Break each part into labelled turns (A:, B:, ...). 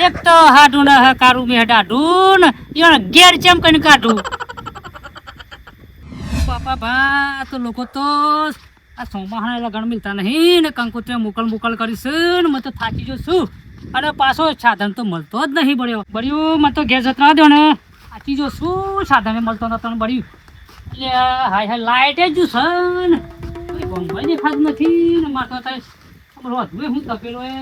A: એક તો હાડું ને કારું મેં ડાઢું ને ઘેર ચેમ કરીને કાઢું બાપા ભા તો લોકો તો આ સોમાહાના લગન મિલતા નહીં ને કંકોત્રી મુકલ કરીશ ને મેં તો થાકી જો છું અને પાછો સાધન તો મળતો જ નહીં બળ્યું મને તો ઘેર જતા દો ને થાકી જો શું સાધન મળતો નતો ને બળ્યું એટલે હાય લાઇટે જ છે ને કોઈ ગમભાઈ દેખાતું નથી ને મારે તો અત્યારે રોધું હું તપેલો એ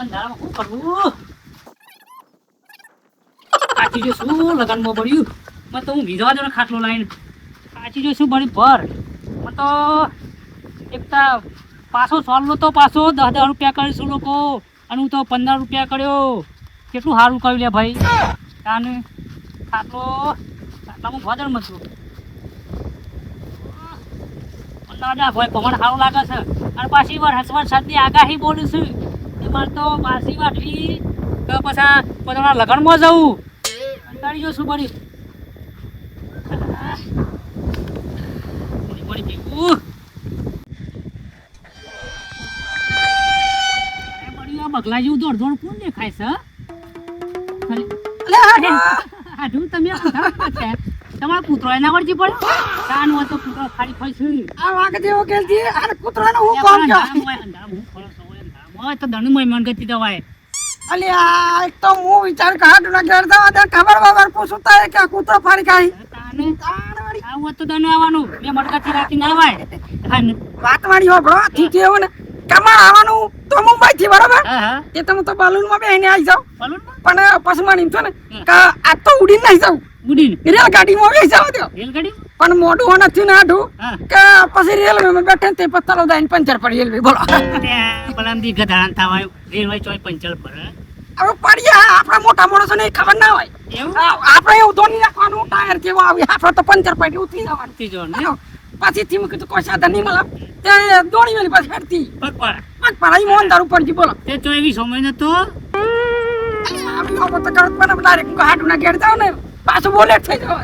A: અંધારામાં શું કરવું થાકી જો શું લગનમાં બળ્યું મેં તો હું વિધવા દો ને ખાટલો લાવીને થાકી જો શું બળી ભર મેં તો એકતા પાછો સોલનો તો પાછો 10,000 રૂપિયા કરીશું લોકો અને હું તો 15 રૂપિયા કર્યો કેટલું સારું કર્યું લે ભાઈ તાને ખાટલામાં ભજણ મતું દાદા ભાઈ પવન સારું લાગે છે અને પાછી વરસાદની આગાહી બોલું છું એમાં તો પાછી વાટવી તો પછી પોતાના લગ્નમાં જવું અંતાડી જોશું બળી બગલા જેવું દોડ કોણ દેખાય છે તમે તમારો કૂતરો એના વળજી પડે કાન હોય તો કૂતરો ખાલી ખાઈ છે આ વાગ જેવો કેલજી આ કૂતરાનો હું કોણ કે તો દણું મન ગતિ દવાય
B: અલે આ એક તો હું વિચાર કાઢું ના ઘેર દવા દે ખબર પૂછું તારે કે કૂતરો ફાડી ખાઈ
A: તાને આવું તો દને આવવાનું મે મડકાથી રાતી ના આવાય
B: વાત વાળી હો બ્રો ઠીક છે ને કમા આવવાનું તો મુંબઈ થી બરાબર એ તો હું તો બાલુન માં બેહીને આવી જાઉં પણ પછી મને એમ છે ને કે આ તો ઉડીને નહીં જાઉં રેલગાડીમાં બેસી જાવ દો
A: રેલગાડી
B: પણ મોઢું હો નથી ને આઢું કે પછી રેલવેમાં બેઠે તે પત્તરો દાઈને પંચર પડી રેલવે બોલો
A: બલામદી ગધાણ થાવાય રેલવે ચોય પંચર પર
B: હવે પડિયા આપણા મોટા માણસો ને ખબર ના હોય આપણે એવું ધોની નાખવાનું ટાયર કેવો આવી આપણે તો પંચર પડી ઉતરી જવાનું
A: થી જો ને
B: પછી થી મૂકી તો કોઈ સાધન નહીં મળે તે દોડી વેલી પાછી હેડતી
A: પગ
B: પર અહીં મોહનદાર ઉપર જી બોલો
A: તે તો એવી સમય ન તો
B: આવી તો કરત પણ ડાયરેક્ટ હાટુ ના ઘેર જાવ ને પાછું બોલે થઈ જવા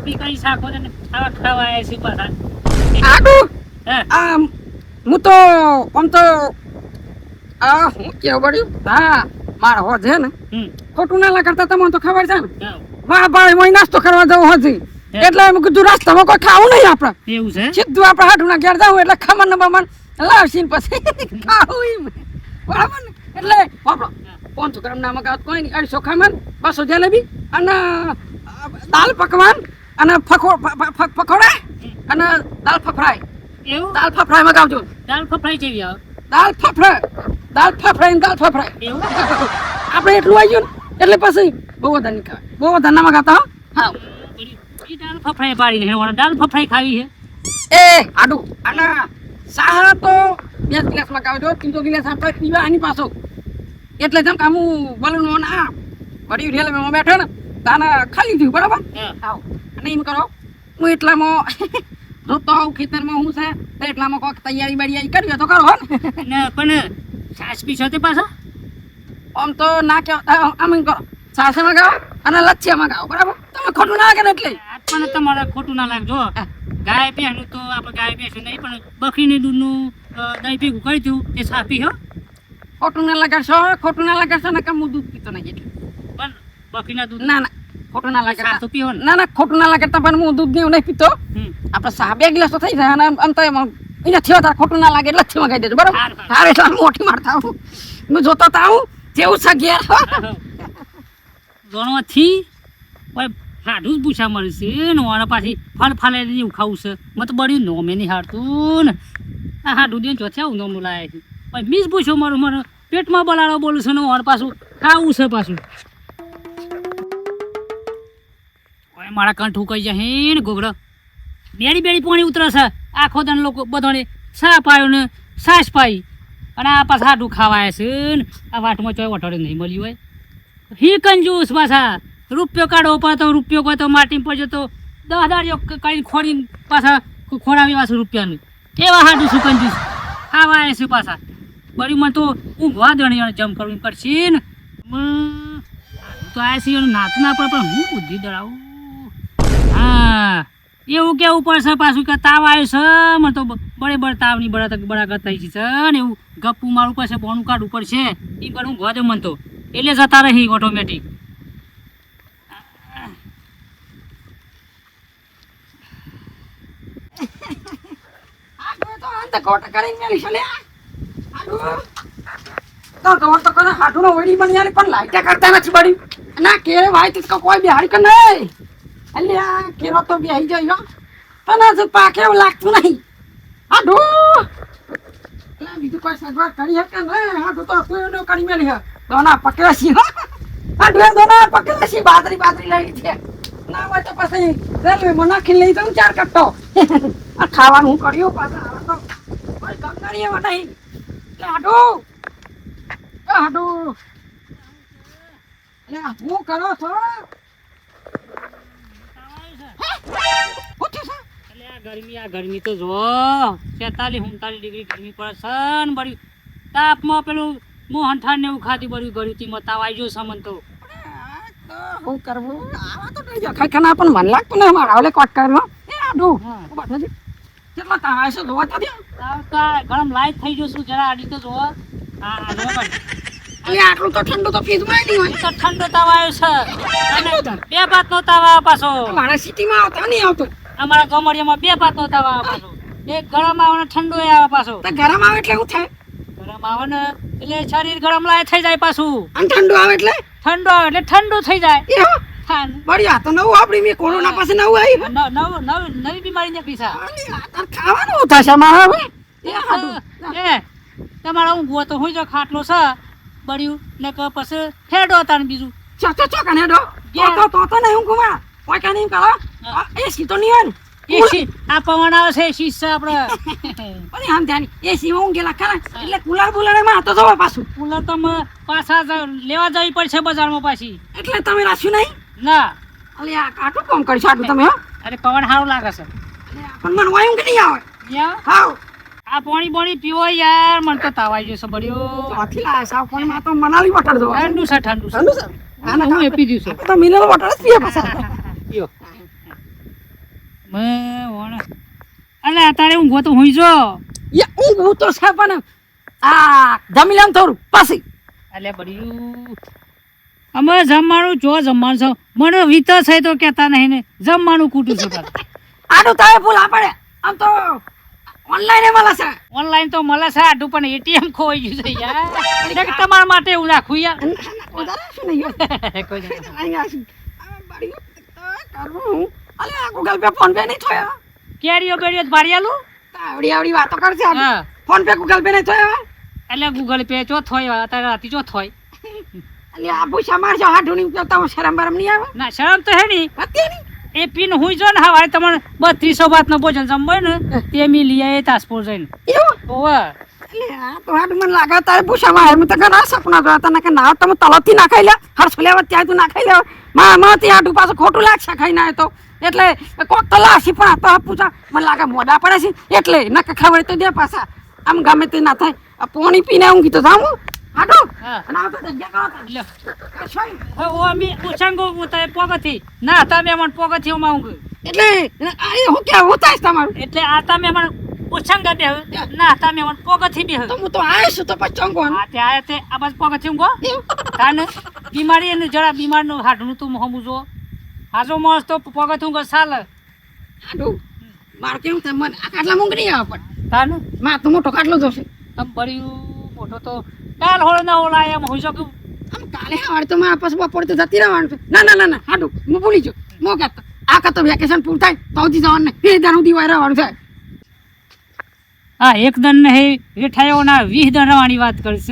A: પી કઈ શાકો ને ખાવા છે પાછા
B: આડું હું તો આમ તો હું કેવું પડ્યું હા મારા હો છે ને ખોટું ના કરતા તમને તો ખબર છે ને વાહ ભાઈ હું નાસ્તો કરવા જવું હતી એટલે એમ કીધું રસ્તામાં કોઈ ખાવું નહીં આપણે
A: એવું છે
B: સીધું આપણે હાટું ના ઘેર જવું એટલે ખમણ ને બમણ લાવશીને પછી ખાવું એમ બરાબર ને એટલે વાપરો 500 ગ્રામ નમક કોઈ નહીં 250 ખમણ 200 જલેબી અને દાલ પકવાન અને પકોડા અને દાલ ફફરાઈ
A: એવું
B: દાલ ફફરાઈ મગાવજો
A: દાલ ફફરાઈ જેવી આવે
B: દાલ ફફરાઈ
A: એવું
B: આપણે એટલું આવી ગયું ને એટલે પછી બહુ વધારે નહીં ખાય બહુ વધારે ના મગાવતા હા
A: એ દાલ ફફરાઈ પાડીને હેવાના દાલ ફફરાઈ ખાવી છે
B: એ આડું અને સાહા તો 2 ગ્લાસ મગાવજો 3 ગ્લાસ આપણે પીવા આની પાછો એટલે જેમ કે હું બલૂન ના વળી રેલવેમાં બેઠો ને તાને ખાલી થયું બરાબર આવ અને એમ કરો હું એટલામાં જોતો આવું ખેતરમાં હું છે તો એટલામાં કોઈક તૈયારી બૈયારી કરવી તો કરો
A: ને પણ છાશ પીશો તે પાછા
B: આમ તો ના કે આમ કરો છાશ મગાવો અને લચ્છિયા મગાવો બરાબર તમે ખોટું ના લાગે ને એટલે
A: પણ તમારે ખોટું ના લાગજો ગાય ભેંસનું તો આપણે ગાય ભેંસનું નહીં પણ બકરીની દૂધનું દહીં ભેગું કરી દઉં એ સાપી હો
B: ખોટું ના લગાડશો ને કે હું દૂધ પીતો નહીં એટલે
A: પણ બકરીના દૂધ
B: ના ખોટું ના લાગે
A: સાસુ પીવો ને
B: ના ખોટું ના લાગે પણ હું દૂધ નહીં પીતો આપણે સા 2 ગ્લાસ તો થઈ જાય અને આમ તો એમાં એને થયો તાર ખોટું ના લાગે એટલે મગાઈ દેજો બરાબર તારે એટલા મોટી મારતા આવું હું જોતો તો આવું જેવું છે ઘેર
A: ગણવાથી હાડું જ પૂછા મળશે ને વાળા પાછી ફાલે એવું ખાવું છે મેં તો બળ્યું નોમે નહીં હાડતું ને આ હાડું દે ચોથે આવું નોમ લાયા છે પછી મીસ પૂછ્યો મારું પેટમાં બલાડો બોલું છે ને વાળા પાછું ખાવું છે પાછું મારા કંઠું કહી જાય ને ગોગડો બેડી પાણી ઉતરે છે આખો દાન લોકો બધાને સા પાયો ને સાસ પાઈ અને આ પાછા હાડું ખાવાય છે ને આ વાટમાં ચોય વટોડે નહીં મળ્યું હોય હી કંજૂસ પાછા રૂપિયો કાઢો પડે તો રૂપિયો કોઈ તો માટીમાં પડે તો 10,000 કરીને ખોડીને પાછા ખોડાવી પાછું રૂપિયાનું એવા હાડું શું કંજૂસ ખાવાય છે પાછા બરી મને તો ઊંઘવા દેણી જમ કરવું પડશે ને તો આ સિવાય નાતું ના પડે પણ હું બુદ્ધિ દળાવું હા એવું કેવું પડશે પાછું કે તાવ આવ્યો છે મને તો બળે તાવની બળાગત થઈ છે ને એવું ગપ્પુ મારું પાસે ભોણું કાઢવું પડશે એ પણ હું ગોદે મન તો એટલે જતા રહી ઓટોમેટિક.
B: તો અંત કોટ કરીને મેલી છે લે તો કવર તો કરે હાડુનો વડી બની યાર પણ લાઈટા કરતા નથી બડી ના કેરે ભાઈ તિસકો કોઈ બિહારી કે નહીં અલ્યા કેરો તો બેહી જયો તને જ પાકે એવું લાગતું નહીં હાડુ લા બીજું કોઈ સગવડ કરી હકે ને હાડુ તો કોઈનો કરી મેલી હે દોના પકડસી હાડુ દોના પકડસી બાદરી લઈ છે ના હોય તો પછી રેલવે માં નાખી લઈ જાઉં 4 કટ્ટો આ ખાવાનું કર્યું પાછા હવે તો કોઈ ગંગાણીએ નહીં હાડુ હાડુ હું કરો છો
A: ગરમી તો જો 46-47 ડિગ્રી ગરમી પડે છે ને બળી તાપમાં પેલું મોહનથાળ ને એવું ખાતી બળી ગળ્યું તી તાવ આવી ગયો સામન તો
B: હું કરવું આવા તો નહીં ખાઈ ખાના પણ મન લાગતું ને મારા આવલે કોટ કરવા એ આડું બેઠો છે કેટલા તાવ આવે છે જોવા તો દે
A: તાવ તો ગરમ લાઈટ થઈ ગયો છું જરા આડી તો જો આ જો ભાઈ
B: અલે આટલું તો ઠંડુ તો ફ્રીજમાં નહીં હોય
A: તો ઠંડો તાવ આવ્યો છે બે બાતનો તાવ આવે પાછો
B: મારા સિટીમાં આવતા નહીં આવતો
A: અમારા ગમડિયામાં બે બાતનો તાવ આવે પાછો એક ગરમ આવે ને ઠંડો આવે પાછો
B: તો ગરમ આવે એટલે શું થાય
A: ગરમ આવે ને એટલે શરીર ગરમ લાય થઈ જાય પાછું
B: અને ઠંડુ આવે એટલે
A: ઠંડો આવે એટલે ઠંડુ થઈ જાય
B: બઢિયા તો નવું આપડી મેં કોરોના પાસે નવું આવી
A: નવી બીમારી નીકળી છે
B: ખાવાનું થશે મારા હવે
A: એ તમારા હું ગો તો હોય જો ખાટલો છે બળ્યું ને કે પછી હેડો તાર બીજું
B: ચોકને હેડો તો નહીં હું ઘુમા કોઈ કા નહીં કરો એસી તો નહીં હોય
A: એસી આ પવન આવે છે એસી છે આપણે
B: અરે આમ ધ્યાન એસી માં ઊંઘેલા ખરા એટલે કુલર બુલર એમાં હતો જવા પાછું
A: કુલર તો પાછા લેવા જવી પડશે બજારમાં પાછી
B: એટલે તમે રાખ્યું નહીં
A: ના
B: અલે આ કાટું કોમ કરી સાડું તમે હો
A: અરે પવન સારું લાગે છે
B: પણ મને વાયું કે નહીં આવે હાવ
A: આ પાણી પીવો યાર મને તો તાવ આવી જશે બળ્યો
B: આથી લા સાવ પણ માં તો મનાલી વોટર દો
A: ઠંડુ છે આને હું પી દઉં છું
B: તો મિનરલ વોટર જ પીએ પાછા
A: પીઓ અલે તારે ઊંઘો તો હોઈ જો
B: ઊંઘ તો છે પણ આ જમી લેમ થોડું પછી
A: અલે બળ્યું અમે જમવાનું જમવાનું છે મને વિત છે તો કહેતા નહીં ને જમવાનું કૂટું છું
B: આડું તારે ભૂલા પડે આમ તો ઓનલાઈન મળે છે
A: ઓનલાઈન તો મળે છે આડું પણ એટીએમ ખોઈ ગયું છે યાર તમારા માટે એવું રાખું યાર
B: અલે ગૂગલ પે ફોન પે નહીં થયો
A: કેરીઓ બેરીઓ ભાડિયાલું
B: આવડી વાતો કરશે ફોન પે ગૂગલ પે નહીં થયો
A: એટલે ગૂગલ પે ચો થોય અત્યારે રાતી ચો થોય
B: એટલે આ પૂછા મારજો હાડું નહીં કરતા શરમ બરમ નહીં આવે
A: ના શરમ તો હે નહીં
B: અત્યારે
A: એ પીન હુઈ જો ને હવારે તમને 3200 બાતનો ભોજન જમવાય ને તે મી લઈ તાસપોર જઈને
B: એવું
A: ઓવે
B: એટલે આ તો હાડું મને લાગે તારે પૂછા મારે મેં તો ઘણા સપના જોયા તને કે ના તમે તલથી ના ખાઈ લે હર્ષ લેવા ત્યાં તું ના ખાઈ લે માં ત્યાં હાડું પાછું ખોટું લાગશે ખાઈ ના તો એટલે કોક તો લાશી પણ તો પૂછા મને લાગે મોડા પડે છે એટલે નક ખાવડે તો દે પાછા આમ ગમે તે ના થાય આ પાણી પીને ઊંઘી તો જાઉં હાડો અને આ તો જગ્યા કરો
A: ઓ મી ઉછંગો ઉતાય પોગથી ના તમે મન પોગથી હું માંગુ
B: એટલે આ હું કે હોતાય તમારું
A: એટલે આ તમે મન ઉછંગા બે ના તમે મન પોગથી બે
B: તો હું તો આય છું તો પચંગો
A: આ તે આય તે આ બસ પોગથી હું ગો તાને બીમારી અને જરા બીમારનું હાડનું તું હમુ જો હાજો મોસ તો પોગથી હું ગો સાલ
B: હાડો માર કેમ તે મન આ કાટલા મૂંગ નહીં આવે પણ
A: તાને
B: માં તો મોટો કાટલો જોશે
A: આમ બળ્યું મોટો તો કાલ હોળ ના ઓલા એમ હોઈ શકું
B: આમ કાલે હવારે તો મારા પાસે બપોરે તો જતી રહેવાનું છે ના હાડું હું ભૂલી જો મો કહેતો આ કાતો વેકેશન પૂરું થાય તો હજી જવાનું નહીં 2 દાન સુધી વાય રહેવાનું થાય
A: હા એક દન નહીં રેઠાયોના 20 દન રહેવાની વાત કરીશ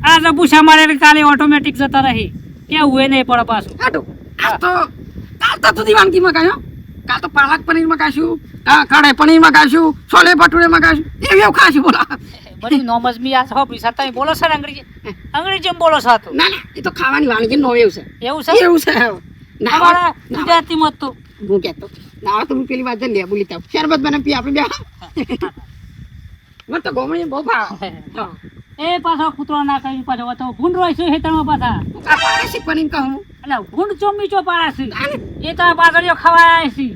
A: આ રબુશા મારે કાલે ઓટોમેટિક જતા રહી કેવું હોય નહીં પડે પાછું
B: હાડું આ તો કાલ તો સુધી વાનગી મગાયો કાલ તો પાલક પનીર મગાશું કઢાઈ પનીર મગાશું છોલે ભટુરે મગાશું એવું ખાશું બોલા
A: બધી નોમજ મી આ સહો પૈસા તમે બોલો છો ને અંગ્રેજી બોલો છો તો
B: ના એ તો ખાવાની વાનગી નો એવું છે
A: એવું છે
B: ના
A: ગુજરાતી મત તો
B: હું કહેતો ના તો હું પેલી વાત લે બોલી તા શરબત બને પી આપણે બે મને તો ગોમણી બહુ ભાવે
A: એ પાછો કૂતરો ના કરી પાછો તો ભૂંડ રોય છે હેતરમાં પાછા
B: આ પાડે છે પનીર કહું
A: એટલે ભૂંડ ચોમી ચો પાડા છે એ તો બાજરીઓ ખવાય છે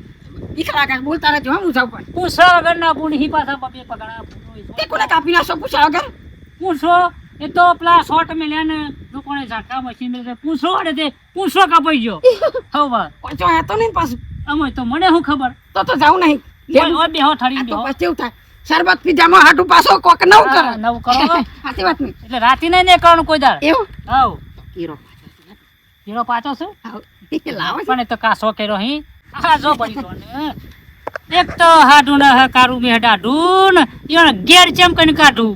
B: ઈ ખરા કાંઈ બોલતા રહેજો હો મૂછા ઉપર.
A: પૂછા વગર ના પૂણ હી પાછા બબે પગડા
B: તે કોને કાપી નાખશો પૂછ્યા વગર?
A: પૂછો એ તો પેલા શોર્ટ મેલ્યા ને લોકોને ઝાટકા મશીન મેલે પૂછો અડે તે પૂછો કાપાઈ ગયો હવે
B: ઓછો હતો નહીં પાછું.
A: અમે તો મને શું ખબર
B: તો જાઉં નહીં.
A: ઓય બેહો
B: આ
A: થડી
B: તો
A: બેહો
B: પછી એવું થાય શરબત પીજામાં હાટું પાછો કોક નવું કરે.
A: હા, નવું કરો
B: સાચી વાત નહીં.
A: એટલે રાતી નહીં ને કરવાનું કોઈ દાડ
B: એવું
A: હાવ
B: કીરો
A: જીરો પાછો છે
B: લાવો છે.
A: પણ એ તો કાસો કર્યો હી આ જો પડી તો ને એક તો હાડું ને કારું મેં ડાઢું ને ઈવન ઘેર ચેમ કરીને કાઢું